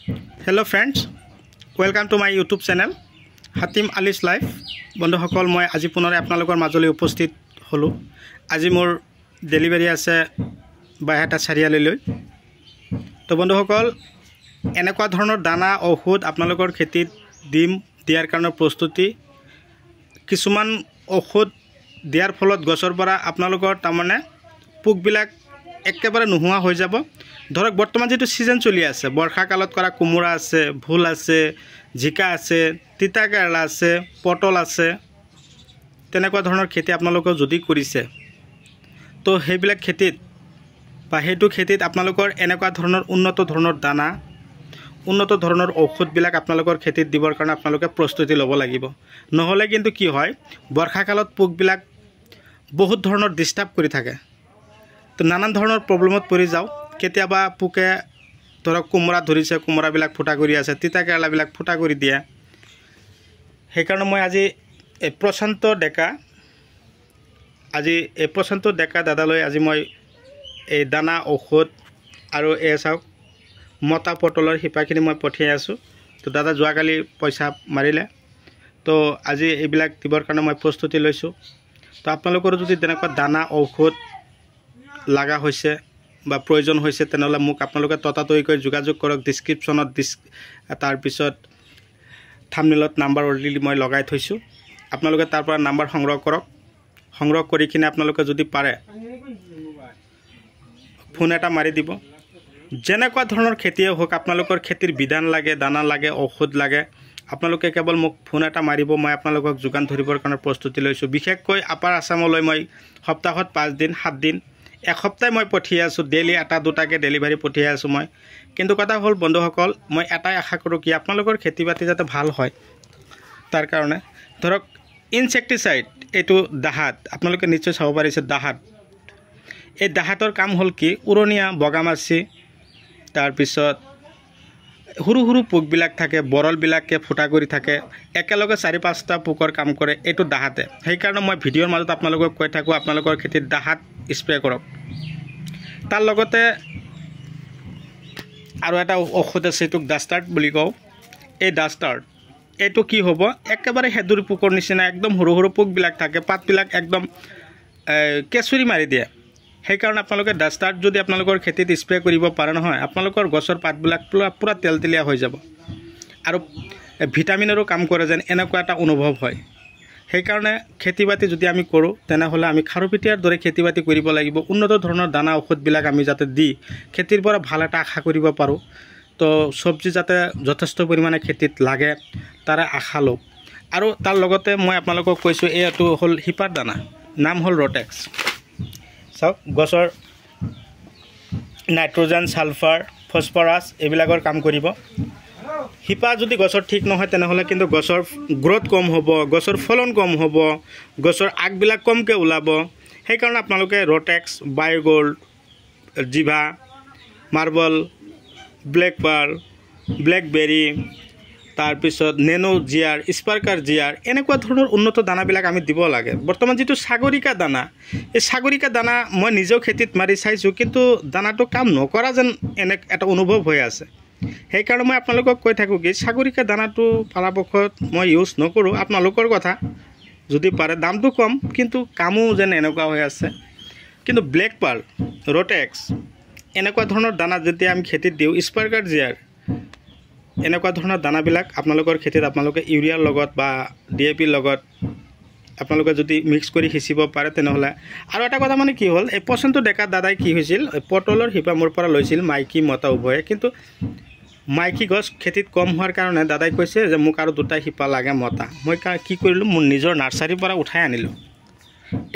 Hello friends, welcome to my YouTube channel Hatim Ali's Life. বন্ধুসকল মই আজি পুনৰ আপোনালোকৰ মাজলৈ উপস্থিত হলো। আজি মোৰ ডেলিভাৰী আছে বাইহাটা চাৰিআলিলৈ। তো বন্ধুসকল এনেকুৱা ধৰণৰ দানা ঔষধ আপোনালোকৰ খেতিত দিয়াৰ কাৰণে প্ৰস্তুতি কিছুমান ঔষধ দিয়াৰ ফলত গছৰ পৰা আপোনালোকৰ তাৰমানে পোকবিলাক একেবাৰে নোহোৱা হৈ যাব। ধৰক বৰ্তমান যেটো সিজন চলি আছে, বৰ্ষা কালত কৰা কুমুৰা আছে, ভুল আছে, জিকা আছে, তিতা কেৰেলা আছে, পটল আছে, তেনেকুৱা ধৰণৰ খেতি আপোনালোকৰ যদি কৰিছে তো সেইবিলাক খেতিত বা হেতু খেতিত আপোনালোকৰ এনেকুৱা ধৰণৰ উন্নত ধৰণৰ দানা, উন্নত ধৰণৰ ঔষধবিলাক আপোনালোকৰ খেতিত দিবৰ কাৰণে আপোনালোকে প্ৰস্তুতি ল'ব লাগিব। নহলে কিন্তু কি হয়, বৰ্ষা কালত পোকবিলাক বহুত ধৰণৰ ডিস্টাৰ্ব কৰি থাকে। তো নানান ধৰণৰ প্ৰবলেমত পৰি যাও। কেতিয়াবা পোকে ধৰক কুমৰা ধৰিছে, কুমৰাবিলাক ফুটা কৰি আছে, তিতা কেৰেলাবিলাক ফুটা কৰি দিয়ে। সেইকাৰণে মই আজি এই প্ৰশান্ত ডেকা দাদালৈ আজি মই এই দানা ঔষধ আৰু এই চাওক মতা পটলৰ শিপাখিনি মই পঠিয়াই আছোঁ। তো দাদা যোৱাকালি পইচা মাৰিলে, তো আজি এইবিলাক দিবৰ কাৰণে মই প্ৰস্তুতি লৈছোঁ। তো আপোনালোকৰ যদি তেনেকুৱা দানা ঔষধ লাগা হৈছে বা প্ৰয়োজন হৈছে তেনেহলে মোক আপোনালোকে ততাতৈকৈ যোগাযোগ কৰক। ডেসক্ৰিপচনত তাৰপিছত থাম্বনেইলত নাম্বাৰ অলৰেডি মই লগাই থৈছোঁ। আপোনালোকে তাৰ পৰা নাম্বাৰ সংগ্ৰহ কৰক। সংগ্ৰহ কৰি কিনে আপোনালোকে যদি পাৰে ফোন এটা মাৰি দিব। যেনেকুৱা ধৰণৰ খেতিয়ে হোক, আপোনালোকৰ খেতিৰ বিধান লাগে, দানা লাগে, ঔষধ লাগে, আপোনালোকে কেৱল মোক ফোন এটা মাৰিব। মই আপোনালোকক যোগান ধৰিবৰ কাৰণে প্ৰস্তুতি লৈছোঁ। বিশেষকৈ আপাৰ আসামলৈ মই সপ্তাহত 5 দিন 7 দিন এসপ্তাহ মই পঠিয়াই আছোঁ। ডেইলি এটা দুটাকৈ ডেলিভাৰী পঠিয়াই আছোঁ মই। কিন্তু কথা হ'ল বন্ধুসকল, মই এটাই আশা কৰোঁ কি আপোনালোকৰ খেতি বাতি যাতে ভাল হয়, তাৰ কাৰণে ধৰক ইনসেক্টিসাইড এইটো দাহাত আপোনালোকে নিশ্চয় চাব পাৰিছে। দাহাত, এই দাহাতৰ কাম হ'ল কি, উৰণীয়া বগামাছি, তাৰপিছত সৰু সৰু পোকবিলাক থাকে, বৰলবিলাকে ফুটা কৰি থাকে, একেলগে 4-5টা পোকৰ কাম কৰে এইটো দাহাতে। সেইকাৰণে মই ভিডিঅ'ৰ মাজত আপোনালোকক কৈ থাকোঁ আপোনালোকৰ খেতিত দাহাত স্প্ৰে কৰক। তাৰ লগতে আৰু এটা ঔষধ আছে, এইটোক ডাষ্টাৰ্ড বুলি কওঁ। এই ডাষ্টাৰ্ড এইটো কি হ'ব, একেবাৰে হেদুৰ পোকৰ নিচিনা একদম সৰু সৰু পোকবিলাক থাকে, পাতবিলাক একদম কেঁচুৰি মাৰি দিয়ে। সেইকাৰণে আপোনালোকে ডাষ্টাৰ্ড যদি আপোনালোকৰ খেতিত স্প্ৰে কৰিব পাৰে নহয়, আপোনালোকৰ গছৰ পাতবিলাক পুৰা তেলতেলীয়া হৈ যাব আৰু ভিটামিনৰো কাম কৰে যেন এনেকুৱা এটা অনুভৱ হয়। সেইকাৰণে খেতি বাতি যদি আমি কৰোঁ তেনেহ'লে আমি খাৰুপেটীয়াৰ দৰে খেতি বাতি কৰিব লাগিব। উন্নত ধৰণৰ দানা ঔষধবিলাক আমি যাতে দি খেতিৰ পৰা ভাল এটা আশা কৰিব পাৰোঁ। তো চব্জি যাতে যথেষ্ট পৰিমাণে খেতিত লাগে তাৰে আশা লওঁ। আৰু তাৰ লগতে মই আপোনালোকক কৈছোঁ এইটো হ'ল শিপাৰ দানা, নাম হ'ল ৰটেক্স। চাওক গছৰ নাইট্ৰজেন, ছালফাৰ, ফছফৰাছ এইবিলাকৰ কাম কৰিব। শিপা যদি গছৰ ঠিক নহয় তেনেহ'লে কিন্তু গছৰ গ্ৰোথ কম হ'ব, গছৰ ফলন কম হ'ব, গছৰ আগবিলাক কমকৈ ওলাব। সেইকাৰণে আপোনালোকে ৰটেক্স, বায়োগোল্ড, জিভা, মাৰ্বল, ব্লেক পাৰ্ল, ব্লেকবেৰী, তাৰপিছত নেনো জিয়াৰ, স্পাৰ্কাৰ জিয়াৰ, এনেকুৱা ধৰণৰ উন্নত দানাবিলাক আমি দিব লাগে। বৰ্তমান যিটো সাগৰিকা দানা, এই সাগৰিকা দানা মই নিজেও খেতিত মাৰি চাইছোঁ, কিন্তু দানাটো কাম নকৰা যেন এটা অনুভৱ হৈ আছে। সেইকাৰণে মই আপোনালোকক কৈ থাকোঁ কি সাগৰিকা দানাটো পৰাপক্ষত মই ইউজ নকৰোঁ। আপোনালোকৰ কথা, যদি পাৰে দামটো কম কিন্তু কামো যেন এনেকুৱা হৈ আছে। কিন্তু ব্লেক পাৰ্ল, ৰটেক্স এনেকুৱা ধৰণৰ দানা যেতিয়া আমি খেতিত দিওঁ, স্পাৰ্কাৰ জিয়াৰ এনেকুৱা ধৰণৰ দানাবিলাক আপোনালোকৰ খেতিত আপোনালোকে ইউৰিয়াৰ লগত বা DAPৰ লগত আপোনালোকে যদি মিক্স কৰি সিঁচিব পাৰে তেনেহ'লে। আৰু এটা কথা মানে কি হ'ল, এই প্ৰশান্ত ডেকা দাদাই কি হৈছিল, পটলৰ শিপা মোৰ পৰা লৈছিল মাইকী মতা উভয়ে। কিন্তু মাইকী গছ খেতিত কম হোৱাৰ কাৰণে দাদাই কৈছে যে মোক আৰু 2টা শিপা লাগে মতা। মই কি কৰিলোঁ, মোৰ নিজৰ নাৰ্চাৰীৰ পৰা উঠাই আনিলোঁ।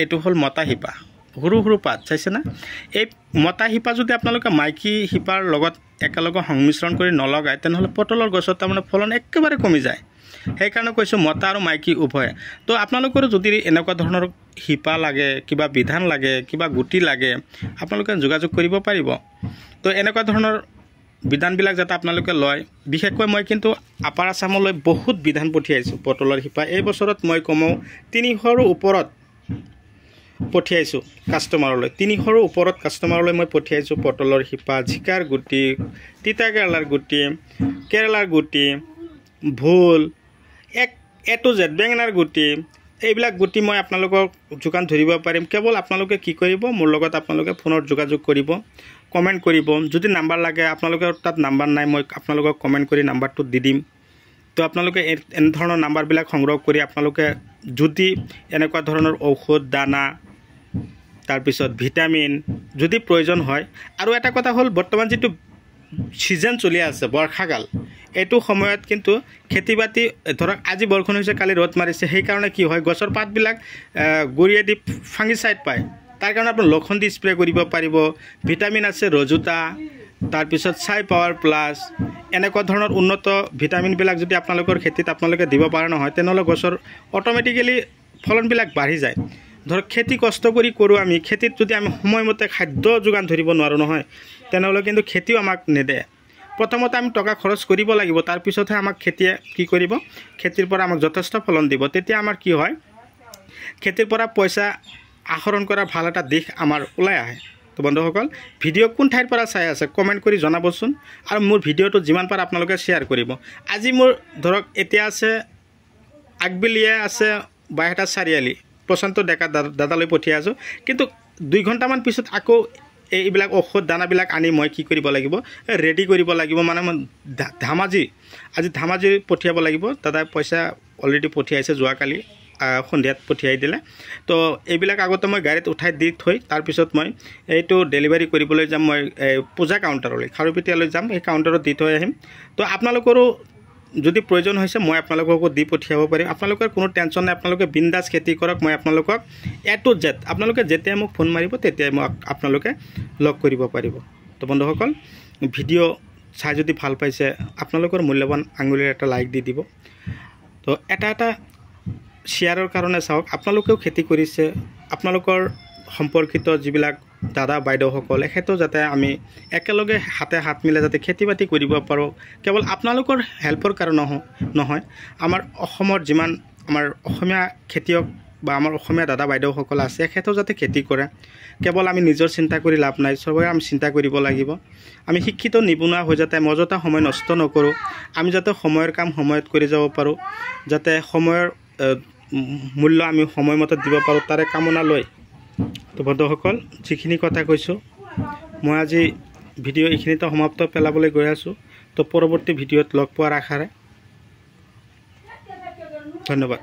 এইটো হ'ল মতা শিপা, সৰু সৰু পাত চাইছে না। এই মতা শিপা যদি আপোনালোকে মাইকী শিপাৰ লগত একেলগে সংমিশ্ৰণ কৰি নলগায় তেনেহ'লে পটলৰ গছত তাৰমানে ফলন একেবাৰে কমি যায়। সেইকাৰণে কৈছোঁ মতা আৰু মাইকী উভয়ে। তো আপোনালোকৰ যদি এনেকুৱা ধৰণৰ শিপা লাগে, কিবা বিধান লাগে, কিবা গুটি লাগে, আপোনালোকে যোগাযোগ কৰিব পাৰিব। তো এনেকুৱা ধৰণৰ বিধানবিলাক যাতে আপোনালোকে লয়। বিশেষকৈ মই কিন্তু আপাৰ আসামলৈ বহুত বিধান পঠিয়াইছোঁ পটলৰ শিপা। এই বছৰত মই কমেও 300ৰ ওপৰত পঠিয়াইছোঁ কাষ্টমাৰলৈ। 300ৰ ওপৰত কাষ্টমাৰলৈ মই পঠিয়াইছোঁ পটলৰ শিপা, জিকাৰ গুটি, তিতা কেৰেলাৰ গুটি, কেৰেলাৰ গুটি, ভোল, এ টু জেড বেঙেনাৰ গুটি, এইবিলাক গুটি মই আপোনালোকক যোগান ধৰিব পাৰিম। কেৱল আপোনালোকে কি কৰিব, মোৰ লগত আপোনালোকে ফোনত যোগাযোগ কৰিব, কমেণ্ট কৰিব। যদি নাম্বাৰ লাগে, আপোনালোকৰ তাত নাম্বাৰ নাই, মই আপোনালোকক কমেণ্ট কৰি নাম্বাৰটো দি দিম। তো আপোনালোকে এনেধৰণৰ নাম্বাৰবিলাক সংগ্ৰহ কৰি আপোনালোকে যদি এনেকুৱা ধৰণৰ ঔষধ, দানা, তাৰপিছত ভিটামিন যদি প্ৰয়োজন হয়। আৰু এটা কথা হ'ল, বৰ্তমান যিটো ছিজন চলি আছে বৰ্ষাকাল, এইটো সময়ত কিন্তু খেতি বাতি ধৰক আজি বৰষুণ হৈছে, কালি ৰ'দ মাৰিছে, সেইকাৰণে কি হয়, গছৰ পাতবিলাক গুৰিয়েদি ফাংগিচাইড পায়। তাৰ কাৰণে আপুনি লক্ষণ দি স্প্ৰে কৰিব পাৰিব। ভিটামিন আছে ৰজুতা, তাৰপিছত চাই পাৱাৰ প্লাছ, এনেকুৱা ধৰণৰ উন্নত ভিটামিনবিলাক যদি আপোনালোকৰ খেতিত আপোনালোকে দিব পাৰে নহয়, তেনেহ'লে গছৰ অট'মেটিকেলি ফলনবিলাক বাঢ়ি যায়। ধৰক খেতি কষ্ট কৰি কৰোঁ আমি, খেতিত যদি আমি সময়মতে খাদ্য যোগান ধৰিব নোৱাৰোঁ নহয়, তেনেহ'লে কিন্তু খেতিও আমাক নেদে। প্ৰথমতে আমি টকা খৰচ কৰিব লাগিব, তাৰপিছতহে আমাক খেতিয়ে কি কৰিব, খেতিৰ পৰা আমাক যথেষ্ট ফলন দিব। তেতিয়া আমাৰ কি হয়, খেতিৰ পৰা পইচা আহৰণ কৰা ভাল এটা দিশ আমাৰ ওলাই আহে। তো বন্ধুসকল, ভিডিঅ' কোন ঠাইৰ পৰা চাই আছে কমেণ্ট কৰি জনাবচোন। আৰু মোৰ ভিডিঅ'টো যিমান পাৰে আপোনালোকে শ্বেয়াৰ কৰিব। আজি মোৰ ধৰক এতিয়া আছে আগবেলিয়ে আছে বাইহাটা চাৰিআলি, প্ৰশান্ত ডেকা দাদালৈ পঠিয়াই আছোঁ। কিন্তু 2 ঘণ্টামান পিছত আকৌ এইবিলাক ঔষধ দানাবিলাক আনি মই কি কৰিব লাগিব, ৰেডি কৰিব লাগিব। মানে মই আজি ধেমাজি পঠিয়াব লাগিব। দাদাই পইচা অলৰেডি পঠিয়াইছে, যোৱাকালি সন্ধিয়াত পঠিয়াই দিলে। তো এইবিলাক আগতে মই গাড়ীত উঠাই দি থৈ তাৰপিছত মই এইটো ডেলিভাৰী কৰিবলৈ যাম। মই পূজা কাউণ্টাৰলৈ, খাৰুপেটীয়ালৈ যাম, সেই কাউণ্টাৰত দি থৈ আহিম। তো আপোনালোকৰো যদি প্ৰয়োজন হৈছে মই আপোনালোককো দি পঠিয়াব পাৰিম। আপোনালোকৰ কোনো টেনশ্যন নাই, আপোনালোকে বিন্দাছ খেতি কৰক। মই আপোনালোকক এ টু জেড, আপোনালোকে যেতিয়াই মোক ফোন মাৰিব তেতিয়াই মোক আপোনালোকে লগ কৰিব পাৰিব। তো বন্ধুসকল, ভিডিঅ' চাই যদি ভাল পাইছে, আপোনালোকৰ মূল্যৱান আঙুলিৰ এটা লাইক দি দিব। তো এটা শ্বেয়াৰৰ কাৰণে চাওক, আপোনালোকেও খেতি কৰিছে, আপোনালোকৰ সম্পৰ্কিত যিবিলাক দাদা বাইদেউসকল, এখেতেও যাতে আমি একেলগে হাতে হাত মিলাই যাতে খেতি বাতি কৰিব পাৰোঁ। কেৱল আপোনালোকৰ হেল্পৰ কাৰণে নহয়, আমাৰ অসমৰ যিমান আমাৰ অসমীয়া খেতিয়ক বা আমাৰ অসমীয়া দাদা বাইদেউসকল আছে, এখেতেও যাতে খেতি কৰে। কেৱল আমি নিজৰ চিন্তা কৰি লাভ নাই, চবৰে আমি চিন্তা কৰিব লাগিব। আমি শিক্ষিত নিবনুৱা হৈ যাতে অযথা সময় নষ্ট নকৰোঁ, আমি যাতে সময়ৰ কাম সময়ত কৰি যাব পাৰোঁ, যাতে সময়ৰ মূল্য আমি সময়মতে দিব পাৰোঁ, তাৰে কামনা লৈ। তো বন্ধুসকল, যিখিনি কথা কৈছোঁ, মই আজি ভিডিঅ' এইখিনিতে সমাপ্ত পেলাবলৈ গৈ আছোঁ। তো পৰৱৰ্তী ভিডিঅ'ত লগ পোৱাৰ আশাৰে ধন্যবাদ।